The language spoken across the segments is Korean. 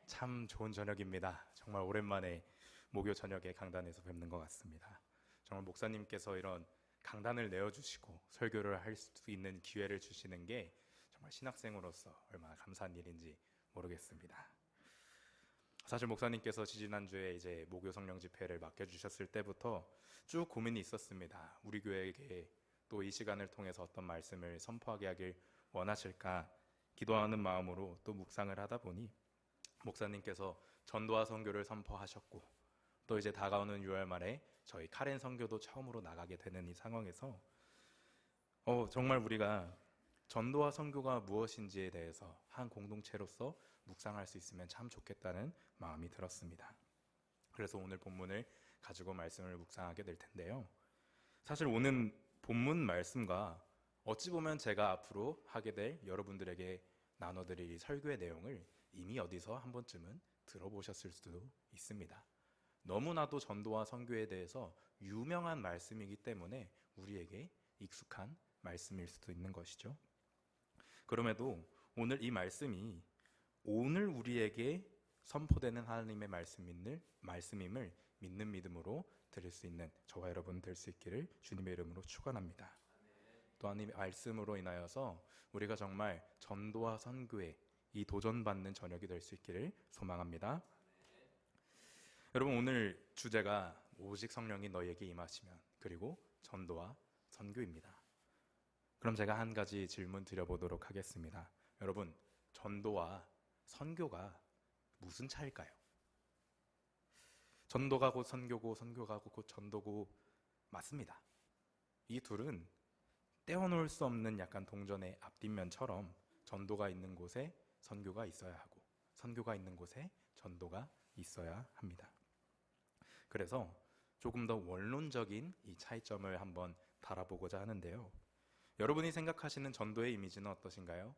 참 좋은 저녁입니다. 정말 오랜만에 목요 저녁에 강단에서 뵙는 것 같습니다. 정말 목사님께서 이런 강단을 내어주시고 설교를 할 수 있는 기회를 주시는 게 정말 신학생으로서 얼마나 감사한 일인지 모르겠습니다. 사실 목사님께서 지지난주에 이제 목요 성령 집회를 맡겨주셨을 때부터 쭉 고민이 있었습니다. 우리 교회에게 또 이 시간을 통해서 어떤 말씀을 선포하게 하길 원하실까 기도하는 마음으로 또 묵상을 하다 보니 목사님께서 전도와 선교를 선포하셨고 또 이제 다가오는 6월 말에 저희 카렌 선교도 처음으로 나가게 되는 이 상황에서 정말 우리가 전도와 선교가 무엇인지에 대해서 한 공동체로서 묵상할 수 있으면 참 좋겠다는 마음이 들었습니다. 그래서 오늘 본문을 가지고 말씀을 묵상하게 될 텐데요. 사실 오늘 본문 말씀과 어찌 보면 제가 앞으로 하게 될 여러분들에게 나눠드릴 이 설교의 내용을 이미 어디서 한 번쯤은 들어보셨을 수도 있습니다. 너무나도 전도와 선교에 대해서 유명한 말씀이기 때문에 우리에게 익숙한 말씀일 수도 있는 것이죠. 그럼에도 오늘 이 말씀이 오늘 우리에게 선포되는 하나님의 말씀임을 믿는 믿음으로 들을 수 있는 저와 여러분 될 수 있기를 주님의 이름으로 축원합니다. 또한 이 말씀으로 인하여서 우리가 정말 전도와 선교에 이 도전받는 저녁이 될 수 있기를 소망합니다. 여러분, 오늘 주제가 오직 성령이 너희에게 임하시면 그리고 전도와 선교입니다. 그럼 제가 한 가지 질문 드려보도록 하겠습니다. 여러분, 전도와 선교가 무슨 차일까요? 전도가 곧 선교고 선교가 곧 전도고 맞습니다. 이 둘은 떼어놓을 수 없는 약간 동전의 앞뒷면처럼 전도가 있는 곳에 선교가 있어야 하고 선교가 있는 곳에 전도가 있어야 합니다. 그래서 조금 더 원론적인 이 차이점을 한번 달아보고자 하는데요. 여러분이 생각하시는 전도의 이미지는 어떠신가요?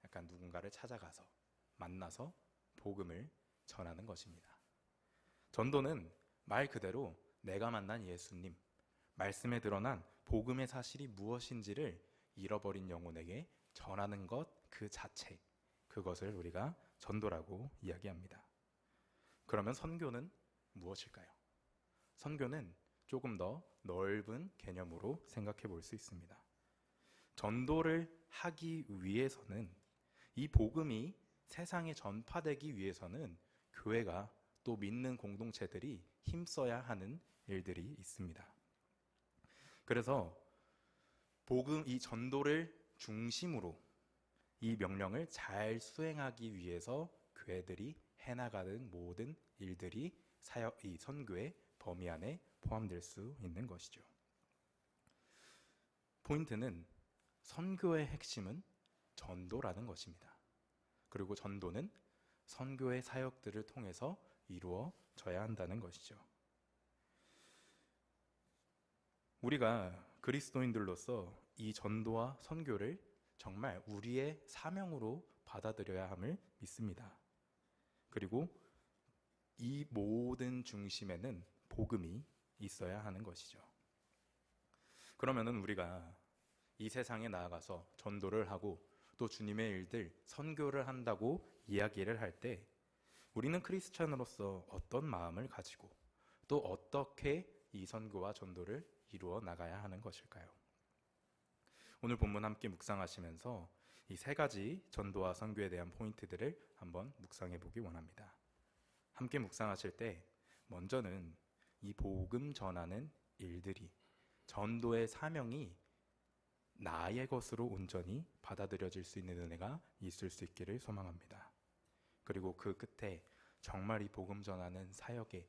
약간 누군가를 찾아가서 만나서 복음을 전하는 것입니다. 전도는 말 그대로 내가 만난 예수님, 말씀에 드러난 복음의 사실이 무엇인지를 잃어버린 영혼에게 전하는 것 그 자체, 그것을 우리가 전도라고 이야기합니다. 그러면 선교는 무엇일까요? 선교는 조금 더 넓은 개념으로 생각해 볼 수 있습니다. 전도를 하기 위해서는 이 복음이 세상에 전파되기 위해서는 교회가 또 믿는 공동체들이 힘써야 하는 일들이 있습니다. 그래서 복음 이 전도를 중심으로 이 명령을 잘 수행하기 위해서 교회들이 해나가는 모든 일들이 이 선교의 범위 안에 포함될 수 있는 것이죠. 포인트는 선교의 핵심은 전도라는 것입니다. 그리고 전도는 선교의 사역들을 통해서 이루어져야 한다는 것이죠. 우리가 그리스도인들로서 이 전도와 선교를 정말 우리의 사명으로 받아들여야 함을 믿습니다. 그리고 이 모든 중심에는 복음이 있어야 하는 것이죠. 그러면은 우리가 이 세상에 나아가서 전도를 하고 또 주님의 일들, 선교를 한다고 이야기를 할 때 우리는 크리스찬으로서 어떤 마음을 가지고 또 어떻게 이 선교와 전도를 이루어 나가야 하는 것일까요? 오늘 본문 함께 묵상하시면서 이 세 가지 전도와 선교에 대한 포인트들을 한번 묵상해 보기 원합니다. 함께 묵상하실 때 먼저는 이 복음 전하는 일들이 전도의 사명이 나의 것으로 온전히 받아들여질 수 있는 은혜가 있을 수 있기를 소망합니다. 그리고 그 끝에 정말 이 복음 전하는 사역에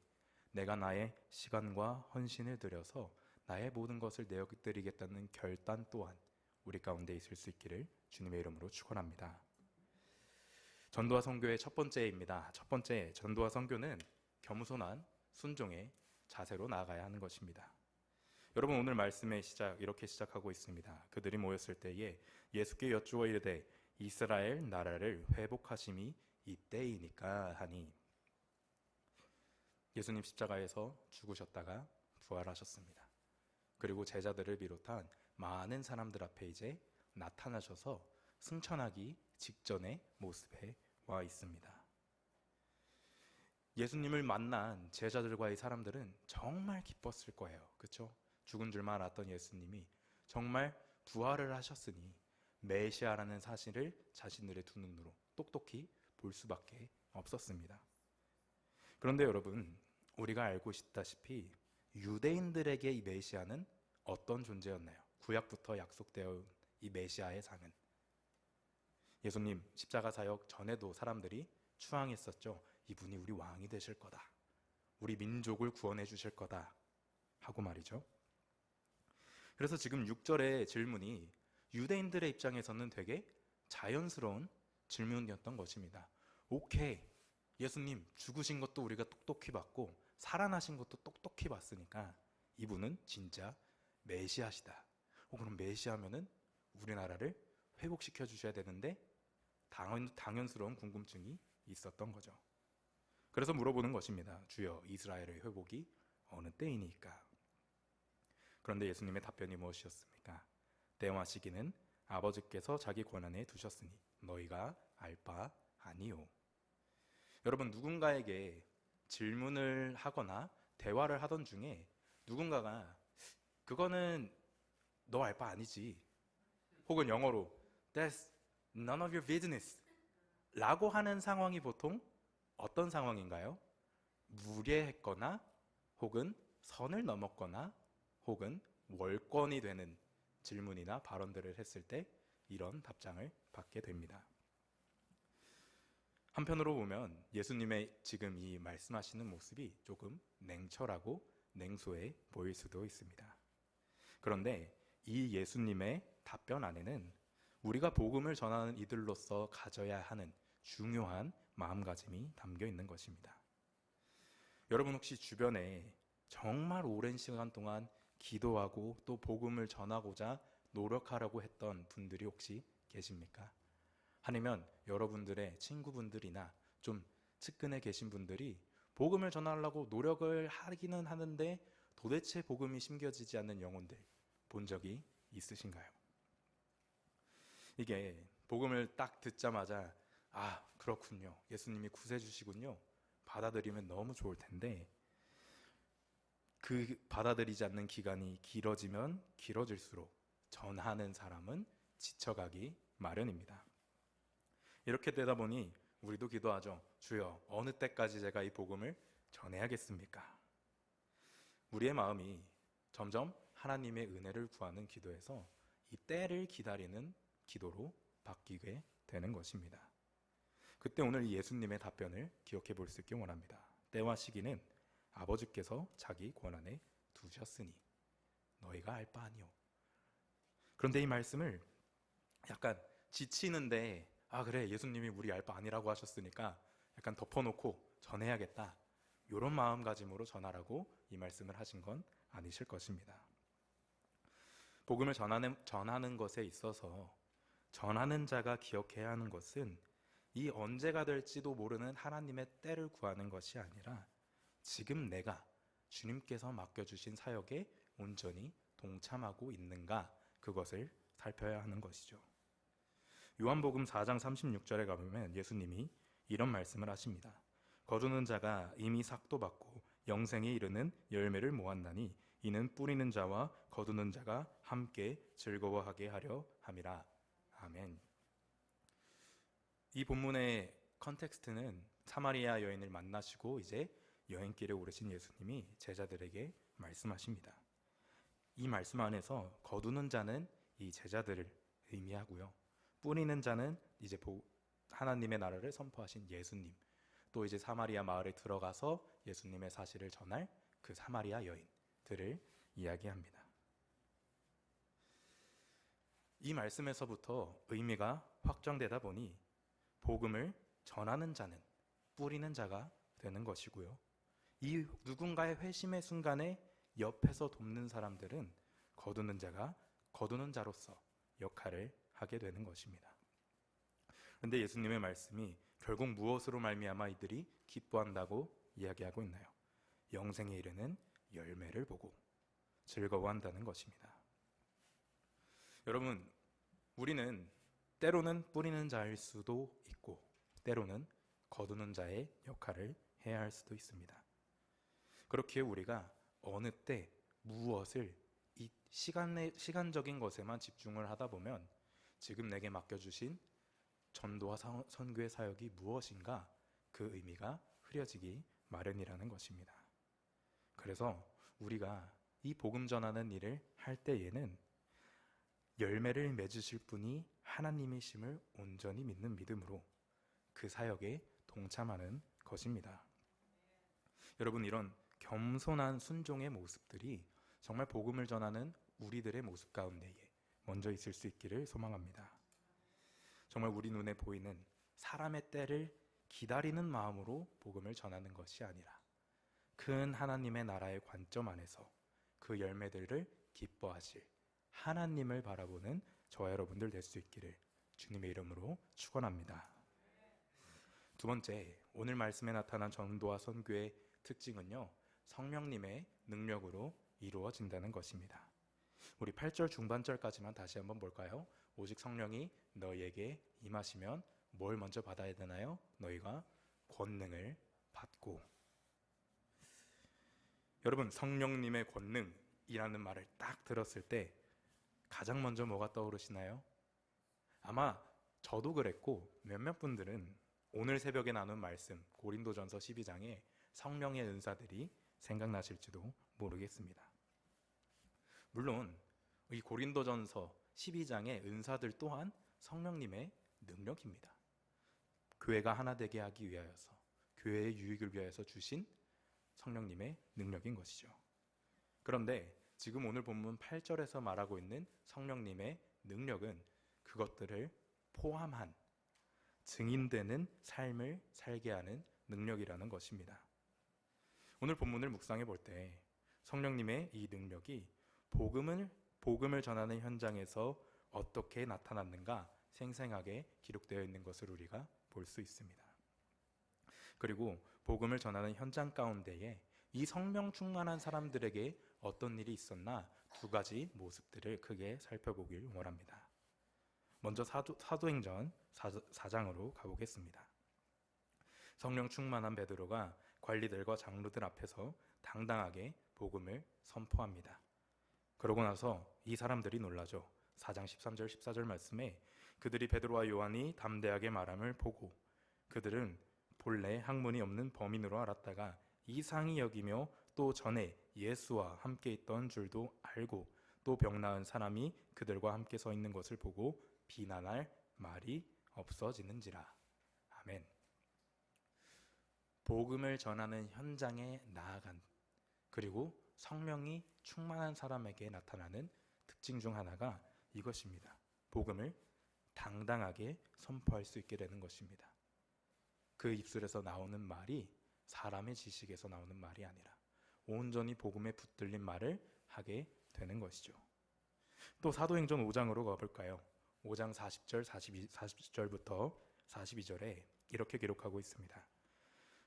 내가 나의 시간과 헌신을 들여서 나의 모든 것을 내어드리겠다는 결단 또한 우리 가운데 있을 수 있기를 주님의 이름으로 축원합니다. 전도와 선교의 첫 번째입니다. 첫 번째, 전도와 선교는 겸손한 순종의 자세로 나아가야 하는 것입니다. 여러분, 오늘 말씀의 시작 이렇게 시작하고 있습니다. 그들이 모였을 때에 예수께 여쭈어 이르되 이스라엘 나라를 회복하심이 이때이니까 하니. 예수님 십자가에서 죽으셨다가 부활하셨습니다. 그리고 제자들을 비롯한 많은 사람들 앞에 이제 나타나셔서 승천하기 직전의 모습에 와 있습니다. 예수님을 만난 제자들과의 사람들은 정말 기뻤을 거예요. 그렇죠? 죽은 줄만 알았던 예수님이 정말 부활을 하셨으니 메시아라는 사실을 자신들의 두 눈으로 똑똑히 볼 수밖에 없었습니다. 그런데 여러분, 우리가 알고 있다시피 유대인들에게 이 메시아는 어떤 존재였나요? 구약부터 약속되어 온 이 메시아의 상은 예수님 십자가 사역 전에도 사람들이 추앙했었죠. 이분이 우리 왕이 되실 거다. 우리 민족을 구원해 주실 거다. 하고 말이죠. 그래서 지금 6절의 질문이 유대인들의 입장에서는 되게 자연스러운 질문이었던 것입니다. 오케이, 예수님 죽으신 것도 우리가 똑똑히 봤고 살아나신 것도 똑똑히 봤으니까 이분은 진짜 메시아시다. 그럼 메시아면은 우리나라를 회복시켜 주셔야 되는데 당연스러운 궁금증이 있었던 거죠. 그래서 물어보는 것입니다. 주여, 이스라엘의 회복이 어느 때이니까? 그런데 예수님의 답변이 무엇이었습니까? 때와 시기는 아버지께서 자기 권한에 두셨으니 너희가 알 바 아니요. 여러분, 누군가에게 질문을 하거나 대화를 하던 중에 누군가가 그거는 너 알 바 아니지, 혹은 영어로 That's none of your business 라고 하는 상황이 보통 어떤 상황인가요? 무례했거나 혹은 선을 넘었거나 혹은 월권이 되는 질문이나 발언들을 했을 때 이런 답장을 받게 됩니다. 한편으로 보면 예수님의 지금 이 말씀하시는 모습이 조금 냉철하고 냉소해 보일 수도 있습니다. 그런데 이 예수님의 답변 안에는 우리가 복음을 전하는 이들로서 가져야 하는 중요한 마음가짐이 담겨 있는 것입니다. 여러분, 혹시 주변에 정말 오랜 시간 동안 기도하고 또 복음을 전하고자 노력하려고 했던 분들이 혹시 계십니까? 아니면 여러분들의 친구분들이나 좀 측근에 계신 분들이 복음을 전하려고 노력을 하기는 하는데 도대체 복음이 심겨지지 않는 영혼들 본 적이 있으신가요? 이게 복음을 딱 듣자마자 그렇군요, 예수님이 구세주시군요, 받아들이면 너무 좋을 텐데 그 받아들이지 않는 기간이 길어지면 길어질수록 전하는 사람은 지쳐가기 마련입니다. 이렇게 되다 보니 우리도 기도하죠. 주여, 어느 때까지 제가 이 복음을 전해야겠습니까? 우리의 마음이 점점 하나님의 은혜를 구하는 기도에서 이 때를 기다리는 기도로 바뀌게 되는 것입니다. 그때 오늘 예수님의 답변을 기억해 볼 수 있기 원합니다. 때와 시기는 아버지께서 자기 권한에 두셨으니 너희가 알 바 아니요. 그런데 이 말씀을 약간 지치는데 그래, 예수님이 우리 알 바 아니라고 하셨으니까 약간 덮어놓고 전해야겠다, 이런 마음가짐으로 전하라고 이 말씀을 하신 건 아니실 것입니다. 복음을 전하는 것에 있어서 전하는 자가 기억해야 하는 것은 이 언제가 될지도 모르는 하나님의 때를 구하는 것이 아니라 지금 내가 주님께서 맡겨주신 사역에 온전히 동참하고 있는가, 그것을 살펴야 하는 것이죠. 요한복음 4장 36절에 가보면 예수님이 이런 말씀을 하십니다. 거두는 자가 이미 삭도 받고 영생에 이르는 열매를 모았나니 이는 뿌리는 자와 거두는 자가 함께 즐거워하게 하려 함이라. 아멘. 이 본문의 컨텍스트는 사마리아 여인을 만나시고 이제 여행길에 오르신 예수님이 제자들에게 말씀하십니다. 이 말씀 안에서 거두는 자는 이 제자들을 의미하고요, 뿌리는 자는 이제 하나님의 나라를 선포하신 예수님, 또 이제 사마리아 마을에 들어가서 예수님의 사실을 전할 그 사마리아 여인들을 이야기합니다. 이 말씀에서부터 의미가 확정되다 보니 복음을 전하는 자는 뿌리는 자가 되는 것이고요, 이 누군가의 회심의 순간에 옆에서 돕는 사람들은 거두는 자가 거두는 자로서 역할을 하게 되는 것입니다. 그런데 예수님의 말씀이 결국 무엇으로 말미암아 이들이 기뻐한다고 이야기하고 있나요? 영생에 이르는 열매를 보고 즐거워한다는 것입니다. 여러분, 우리는 때로는 뿌리는 자일 수도 있고 때로는 거두는 자의 역할을 해야 할 수도 있습니다. 그렇기에 우리가 어느 때 무엇을 이 시간적인 것에만 집중을 하다 보면 지금 내게 맡겨주신 전도와 선교의 사역이 무엇인가 그 의미가 흐려지기 마련이라는 것입니다. 그래서 우리가 이 복음 전하는 일을 할 때에는 열매를 맺으실 분이 하나님이심을 온전히 믿는 믿음으로 그 사역에 동참하는 것입니다. 여러분, 이런 겸손한 순종의 모습들이 정말 복음을 전하는 우리들의 모습 가운데에 먼저 있을 수 있기를 소망합니다. 정말 우리 눈에 보이는 사람의 때를 기다리는 마음으로 복음을 전하는 것이 아니라 큰 하나님의 나라의 관점 안에서 그 열매들을 기뻐하실 하나님을 바라보는 저와 여러분들 될 수 있기를 주님의 이름으로 축원합니다. 두 번째, 오늘 말씀에 나타난 전도와 선교의 특징은요, 성령님의 능력으로 이루어진다는 것입니다. 우리 8절 중반절까지만 다시 한번 볼까요? 오직 성령이 너희에게 임하시면 뭘 먼저 받아야 되나요? 너희가 권능을 받고. 여러분, 성령님의 권능이라는 말을 딱 들었을 때 가장 먼저 뭐가 떠오르시나요? 아마 저도 그랬고 몇몇 분들은 오늘 새벽에 나눈 말씀 고린도전서 12장에 성령의 은사들이 생각나실지도 모르겠습니다. 물론 이 고린도전서 12장의 은사들 또한 성령님의 능력입니다. 교회가 하나 되게 하기 위하여서, 교회의 유익을 위하여서 주신 성령님의 능력인 것이죠. 그런데 지금 오늘 본문 8절에서 말하고 있는 성령님의 능력은 그것들을 포함한 증인되는 삶을 살게 하는 능력이라는 것입니다. 오늘 본문을 묵상해 볼 때 성령님의 이 능력이 복음을 전하는 현장에서 어떻게 나타났는가 생생하게 기록되어 있는 것을 우리가 볼 수 있습니다. 그리고 복음을 전하는 현장 가운데에 이 성령 충만한 사람들에게 어떤 일이 있었나 두 가지 모습들을 크게 살펴보길 원합니다. 먼저 사도행전 4장으로 가보겠습니다. 성령 충만한 베드로가 관리들과 장로들 앞에서 당당하게 복음을 선포합니다. 그러고 나서 이 사람들이 놀라죠. 4장 13절 14절 말씀에 그들이 베드로와 요한이 담대하게 말함을 보고 그들은 본래 학문이 없는 범인으로 알았다가 이상히 여기며 또 전에 예수와 함께 있던 줄도 알고 또 병 나은 사람이 그들과 함께 서 있는 것을 보고 비난할 말이 없어지는지라. 아멘. 복음을 전하는 현장에 나아간, 그리고 성령이 충만한 사람에게 나타나는 특징 중 하나가 이것입니다. 복음을 당당하게 선포할 수 있게 되는 것입니다. 그 입술에서 나오는 말이 사람의 지식에서 나오는 말이 아니라 온전히 복음에 붙들린 말을 하게 되는 것이죠. 또 사도행전 5장으로 가볼까요? 5장 40절, 40절부터 42절에 이렇게 기록하고 있습니다.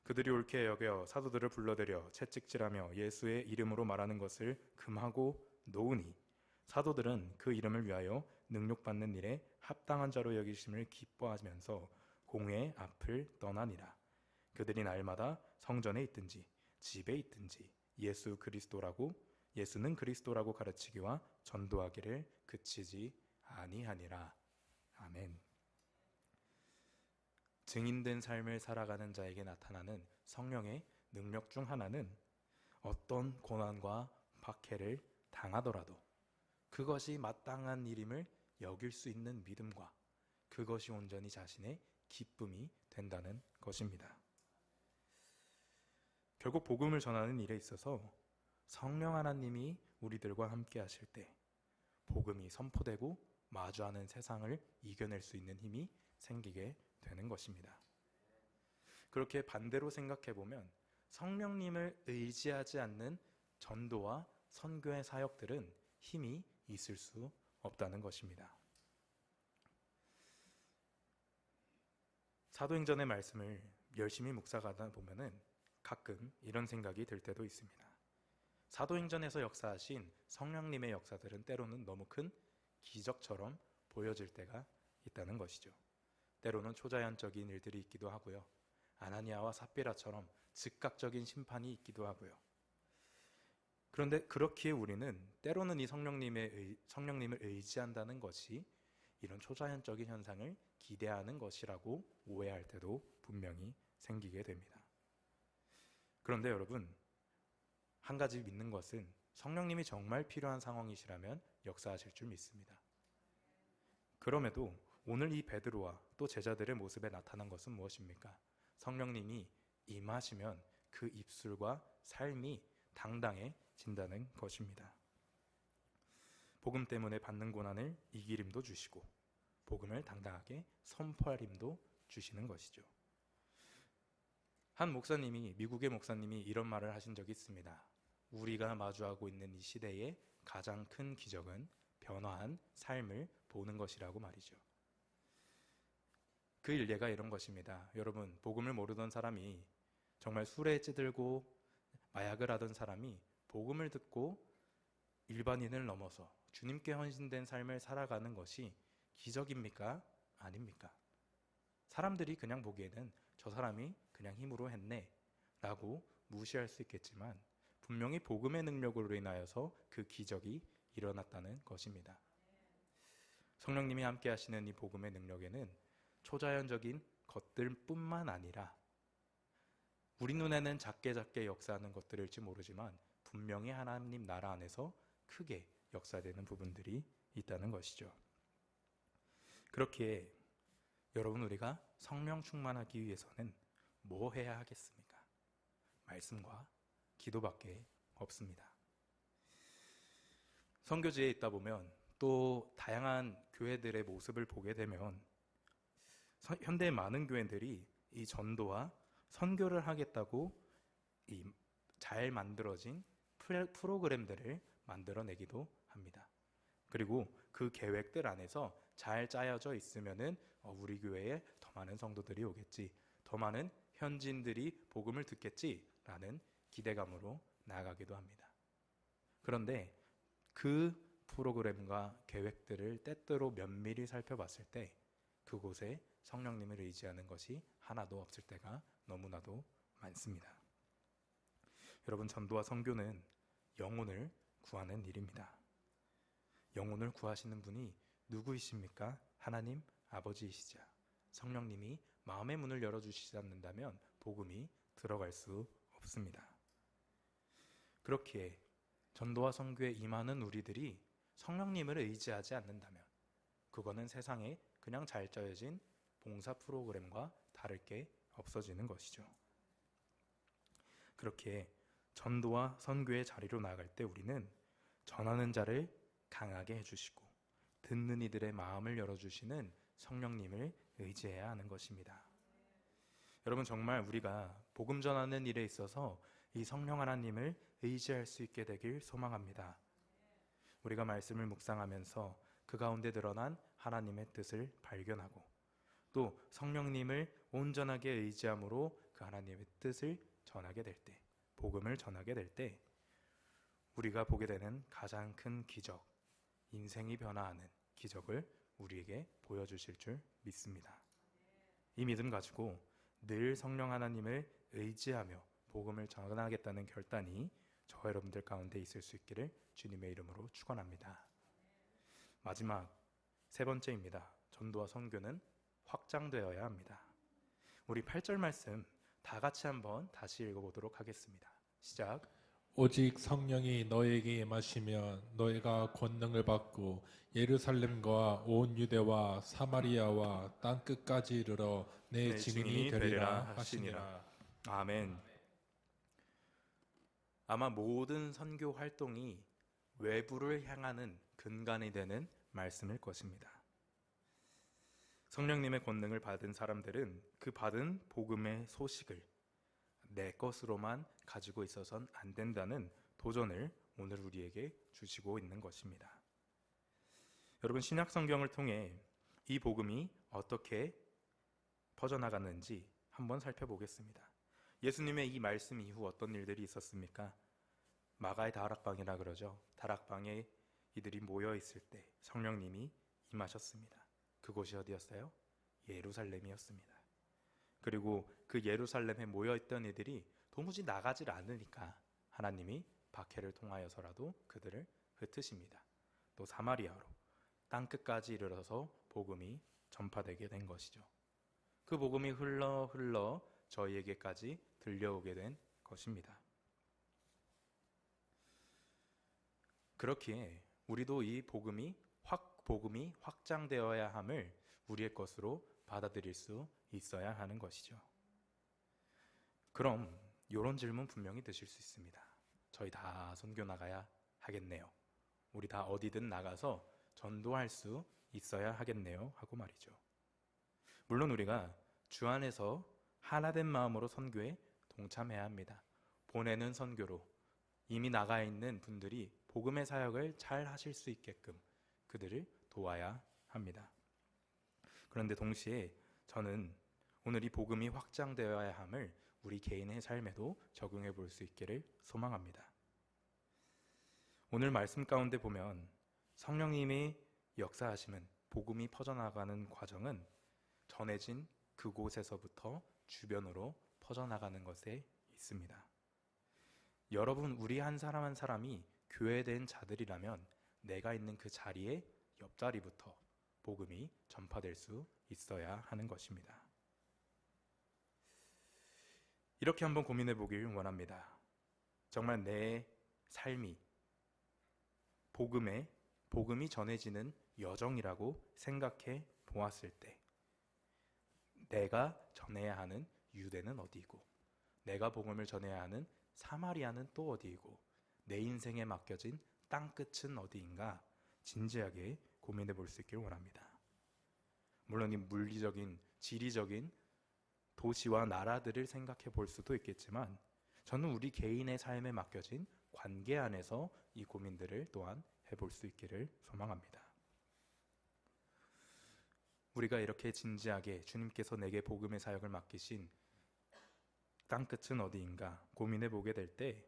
그들이 옳게 여겨 사도들을 불러들여 채찍질하며 예수의 이름으로 말하는 것을 금하고 놓으니 사도들은 그 이름을 위하여 능력받는 일에 합당한 자로 여기심을 기뻐하면서 공회 앞을 떠나니라. 그들이 날마다 성전에 있든지 집에 있든지 예수는 그리스도라고 가르치기와 전도하기를 그치지 아니하니라. 아멘. 증인된 삶을 살아가는 자에게 나타나는 성령의 능력 중 하나는 어떤 고난과 박해를 당하더라도 그것이 마땅한 일임을 여길 수 있는 믿음과 그것이 온전히 자신의 기쁨이 된다는 것입니다. 결국 복음을 전하는 일에 있어서 성령 하나님이 우리들과 함께 하실 때 복음이 선포되고 마주하는 세상을 이겨낼 수 있는 힘이 생기게 되는 것입니다. 그렇게 반대로 생각해보면 성령님을 의지하지 않는 전도와 선교의 사역들은 힘이 있을 수 없다는 것입니다. 사도행전의 말씀을 열심히 묵상하다 보면은 가끔 이런 생각이 들 때도 있습니다. 사도행전에서 역사하신 성령님의 역사들은 때로는 너무 큰 기적처럼 보여질 때가 있다는 것이죠. 때로는 초자연적인 일들이 있기도 하고요. 아나니아와 삽비라처럼 즉각적인 심판이 있기도 하고요. 그런데 그렇기에 우리는 때로는 이 성령님을 의지한다는 것이 이런 초자연적인 현상을 기대하는 것이라고 오해할 때도 분명히 생기게 됩니다. 그런데 여러분, 한 가지 믿는 것은 성령님이 정말 필요한 상황이시라면 역사하실 줄 믿습니다. 그럼에도 오늘 이 베드로와 또 제자들의 모습에 나타난 것은 무엇입니까? 성령님이 임하시면 그 입술과 삶이 당당해진다는 것입니다. 복음 때문에 받는 고난을 이길 힘도 주시고 복음을 당당하게 선포할 힘도 주시는 것이죠. 한 목사님이, 미국의 목사님이 이런 말을 하신 적이 있습니다. 우리가 마주하고 있는 이 시대의 가장 큰 기적은 변화한 삶을 보는 것이라고 말이죠. 그 일례가 이런 것입니다. 여러분, 복음을 모르던 사람이, 정말 술에 찌들고 마약을 하던 사람이 복음을 듣고 일반인을 넘어서 주님께 헌신된 삶을 살아가는 것이 기적입니까? 아닙니까? 사람들이 그냥 보기에는 저 사람이 그냥 힘으로 했네 라고 무시할 수 있겠지만 분명히 복음의 능력으로 인하여서 그 기적이 일어났다는 것입니다. 성령님이 함께 하시는 이 복음의 능력에는 초자연적인 것들뿐만 아니라 우리 눈에는 작게 역사하는 것들일지 모르지만 분명히 하나님 나라 안에서 크게 역사되는 부분들이 있다는 것이죠. 그렇기에 여러분, 우리가 성령 충만하기 위해서는 뭐 해야 하겠습니까? 말씀과 기도밖에 없습니다. 선교지에 있다 보면 또 다양한 교회들의 모습을 보게 되면 현대의 많은 교회들이 이 전도와 선교를 하겠다고 이 잘 만들어진 프로그램들을 만들어내기도 합니다. 그리고 그 계획들 안에서 잘 짜여져 있으면은 우리 교회에 더 많은 성도들이 오겠지, 더 많은 현지인들이 복음을 듣겠지라는 기대감으로 나아가기도 합니다. 그런데 그 프로그램과 계획들을 때때로 면밀히 살펴봤을 때 그곳에 성령님을 의지하는 것이 하나도 없을 때가 너무나도 많습니다. 여러분, 전도와 선교는 영혼을 구하는 일입니다. 영혼을 구하시는 분이 누구이십니까? 하나님 아버지이시자 성령님이 마음의 문을 열어주시지 않는다면 복음이 들어갈 수 없습니다. 그렇기에 전도와 선교에 임하는 우리들이 성령님을 의지하지 않는다면 그거는 세상에 그냥 잘 짜여진 봉사 프로그램과 다를 게 없어지는 것이죠. 그렇기에 전도와 선교의 자리로 나아갈 때 우리는 전하는 자를 강하게 해주시고 듣는 이들의 마음을 열어주시는 성령님을 의지해야 하는 것입니다. 여러분, 정말 우리가 복음 전하는 일에 있어서 이 성령 하나님을 의지할 수 있게 되길 소망합니다. 우리가 말씀을 묵상하면서 그 가운데 드러난 하나님의 뜻을 발견하고 또 성령님을 온전하게 의지함으로 그 하나님의 뜻을 전하게 될 때, 복음을 전하게 될 때 우리가 보게 되는 가장 큰 기적, 인생이 변화하는 기적을 우리에게 보여주실 줄 믿습니다. 이 믿음 가지고 늘 성령 하나님을 의지하며 복음을 전하겠다는 결단이 저와 여러분들 가운데 있을 수 있기를 주님의 이름으로 축원합니다. 마지막 세 번째입니다. 전도와 선교는 확장되어야 합니다. 우리 8절 말씀 다 같이 한번 다시 읽어보도록 하겠습니다. 시작. 오직 성령이 너에게 임하시면 너희가 권능을 받고 예루살렘과 온 유대와 사마리아와 땅 끝까지 이르러 내 증인이 되리라 하시니라. 아멘. 아마 모든 선교 활동이 외부를 향하는 근간이 되는 말씀일 것입니다. 성령님의 권능을 받은 사람들은 그 받은 복음의 소식을 내 것으로만 가지고 있어서는 안 된다는 도전을 오늘 우리에게 주시고 있는 것입니다. 여러분, 신약 성경을 통해 이 복음이 어떻게 퍼져나갔는지 한번 살펴보겠습니다. 예수님의 이 말씀 이후 어떤 일들이 있었습니까? 마가의 다락방이라 그러죠. 다락방에 이들이 모여 있을 때 성령님이 임하셨습니다. 그곳이 어디였어요? 예루살렘이었습니다. 그리고 그 예루살렘에 모여있던 이들이 도무지 나가질 않으니까 하나님이 박해를 통하여서라도 그들을 흩으십니다. 또 사마리아로 땅끝까지 이르러서 복음이 전파되게 된 것이죠. 그 복음이 흘러 저희에게까지 들려오게 된 것입니다. 그렇기에 우리도 이 복음이 확장되어야 함을 우리의 것으로 받아들일 수 있어야 하는 것이죠. 그럼 이런 질문 분명히 드실 수 있습니다. 저희 다 선교 나가야 하겠네요. 우리 다 어디든 나가서 전도할 수 있어야 하겠네요. 하고 말이죠. 물론 우리가 주 안에서 하나된 마음으로 선교에 동참해야 합니다. 보내는 선교로 이미 나가 있는 분들이 복음의 사역을 잘 하실 수 있게끔 그들을 도와야 합니다. 그런데 동시에 저는 오늘 이 복음이 확장되어야 함을 우리 개인의 삶에도 적용해 볼 수 있기를 소망합니다. 오늘 말씀 가운데 보면 성령님이 역사하시는 복음이 퍼져나가는 과정은 전해진 그곳에서부터 주변으로 퍼져나가는 것에 있습니다. 여러분, 우리 한 사람 한 사람이 교회된 자들이라면 내가 있는 그 자리의 옆자리부터 복음이 전파될 수 있어야 하는 것입니다. 이렇게 한번 고민해 보길 원합니다. 정말 내 삶이 복음이 전해지는 여정이라고 생각해 보았을 때 내가 전해야 하는 유대는 어디이고 내가 복음을 전해야 하는 사마리아는 또 어디이고 내 인생에 맡겨진 땅끝은 어디인가 진지하게 고민해 볼 수 있길 원합니다. 물론 이 물리적인, 지리적인 도시와 나라들을 생각해 볼 수도 있겠지만 저는 우리 개인의 삶에 맡겨진 관계 안에서 이 고민들을 또한 해볼 수 있기를 소망합니다. 우리가 이렇게 진지하게 주님께서 내게 복음의 사역을 맡기신 땅끝은 어디인가 고민해 보게 될 때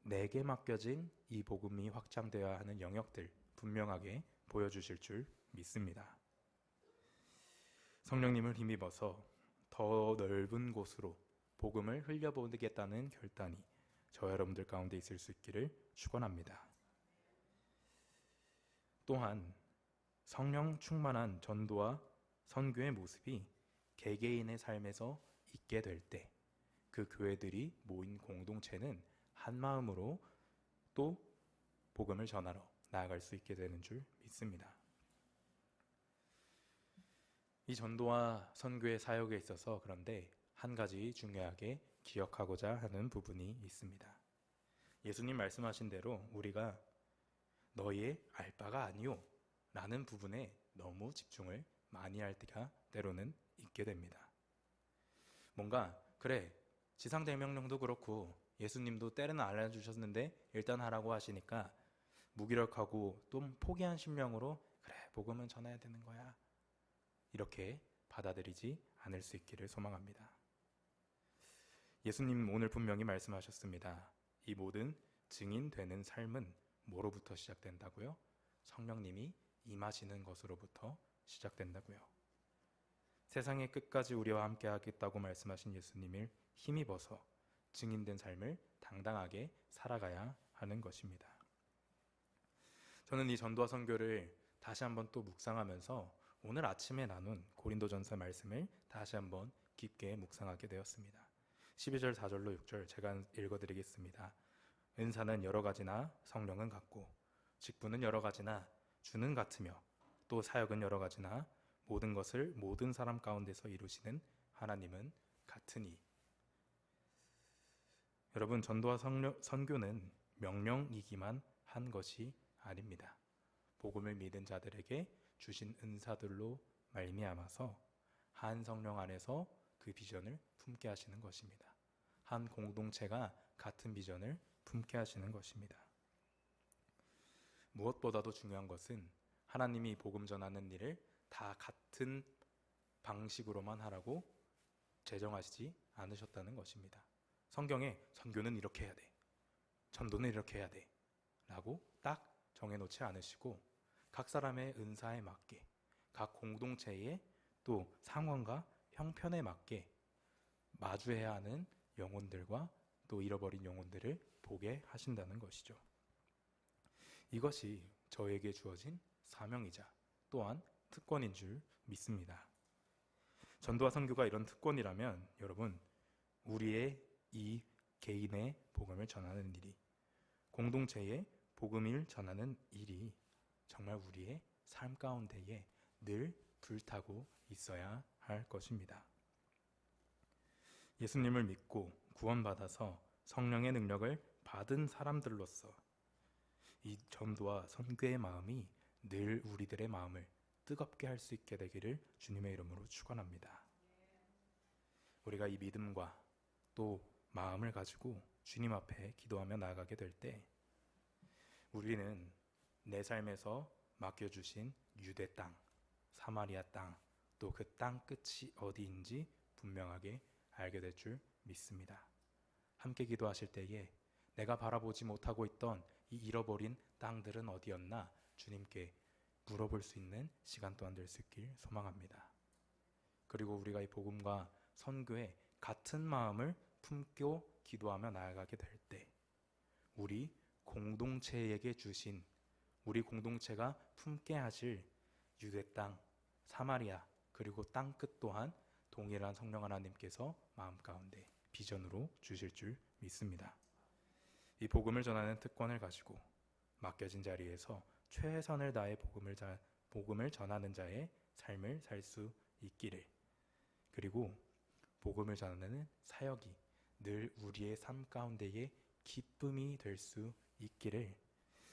내게 맡겨진 이 복음이 확장되어야 하는 영역들 분명하게 보여주실 줄 믿습니다. 성령님을 힘입어서 더 넓은 곳으로 복음을 흘려보내겠다는 결단이 저 여러분들 가운데 있을 수 있기를 축원합니다. 또한 성령 충만한 전도와 선교의 모습이 개개인의 삶에서 있게 될 때 그 교회들이 모인 공동체는 한 마음으로 또 복음을 전하러 나아갈 수 있게 되는 줄 믿습니다. 이 전도와 선교의 사역에 있어서 그런데 한 가지 중요하게 기억하고자 하는 부분이 있습니다. 예수님 말씀하신 대로 우리가 너희의 알 바가 아니요 라는 부분에 너무 집중을 많이 할 때가 때로는 있게 됩니다. 뭔가 그래 지상대명령도 그렇고 예수님도 때는 알려주셨는데 일단 하라고 하시니까 무기력하고 또 포기한 심령으로 그래 복음은 전해야 되는 거야 이렇게 받아들이지 않을 수 있기를 소망합니다. 예수님 오늘 분명히 말씀하셨습니다. 이 모든 증인되는 삶은 뭐로부터 시작된다고요? 성령님이 임하시는 것으로부터 시작된다고요. 세상의 끝까지 우리와 함께 하겠다고 말씀하신 예수님을 힘입어서 증인된 삶을 당당하게 살아가야 하는 것입니다. 저는 이 전도와 선교를 다시 한번 또 묵상하면서 오늘 아침에 나눈 고린도전서 말씀을 다시 한번 깊게 묵상하게 되었습니다. 12절, 4절로 6절 제가 읽어드리겠습니다. 은사는 여러 가지나 성령은 같고 직분은 여러 가지나 주는 같으며 또 사역은 여러 가지나 모든 것을 모든 사람 가운데서 이루시는 하나님은 같으니. 여러분, 전도와 선교는 명령이기만 한 것이 아닙니다. 복음을 믿은 자들에게 주신 은사들로 말미암아서 한 성령 안에서 그 비전을 품게 하시는 것입니다. 한 공동체가 같은 비전을 품게 하시는 것입니다. 무엇보다도 중요한 것은 하나님이 복음 전하는 일을 다 같은 방식으로만 하라고 제정하시지 않으셨다는 것입니다. 성경에 선교는 이렇게 해야 돼, 전도는 이렇게 해야 돼 라고 딱 정해놓지 않으시고 각 사람의 은사에 맞게 각 공동체의 또 상황과 형편에 맞게 마주해야 하는 영혼들과 또 잃어버린 영혼들을 보게 하신다는 것이죠. 이것이 저에게 주어진 사명이자 또한 특권인 줄 믿습니다. 전도와 선교가 이런 특권이라면 여러분, 우리의 이 개인의 복음을 전하는 일이, 공동체의 복음을 전하는 일이 정말 우리의 삶 가운데에 늘 불타고 있어야 할 것입니다. 예수님을 믿고 구원받아서 성령의 능력을 받은 사람들로서 이 전도와 선교의 마음이 늘 우리들의 마음을 뜨겁게 할 수 있게 되기를 주님의 이름으로 축원합니다. 우리가 이 믿음과 또 마음을 가지고 주님 앞에 기도하며 나아가게 될 때 우리는 내 삶에서 맡겨주신 유대 땅, 사마리아 땅, 또 그 땅 끝이 어디인지 분명하게 알게 될 줄 믿습니다. 함께 기도하실 때에 내가 바라보지 못하고 있던 이 잃어버린 땅들은 어디였나 주님께 물어볼 수 있는 시간 또한 될 수 있길 소망합니다. 그리고 우리가 이 복음과 선교에 같은 마음을 품고 기도하며 나아가게 될 때 우리 공동체에게 주신, 우리 공동체가 품게 하실 유대 땅, 사마리아, 그리고 땅 끝 또한 동일한 성령 하나님께서 마음 가운데 비전으로 주실 줄 믿습니다. 이 복음을 전하는 특권을 가지고 맡겨진 자리에서 최선을 다해 복음을 전하는 자의 삶을 살 수 있기를, 그리고 복음을 전하는 사역이 늘 우리의 삶 가운데의 기쁨이 될 수 있기를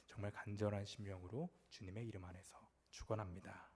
정말 간절한 심령으로 주님의 이름 안에서 축원합니다.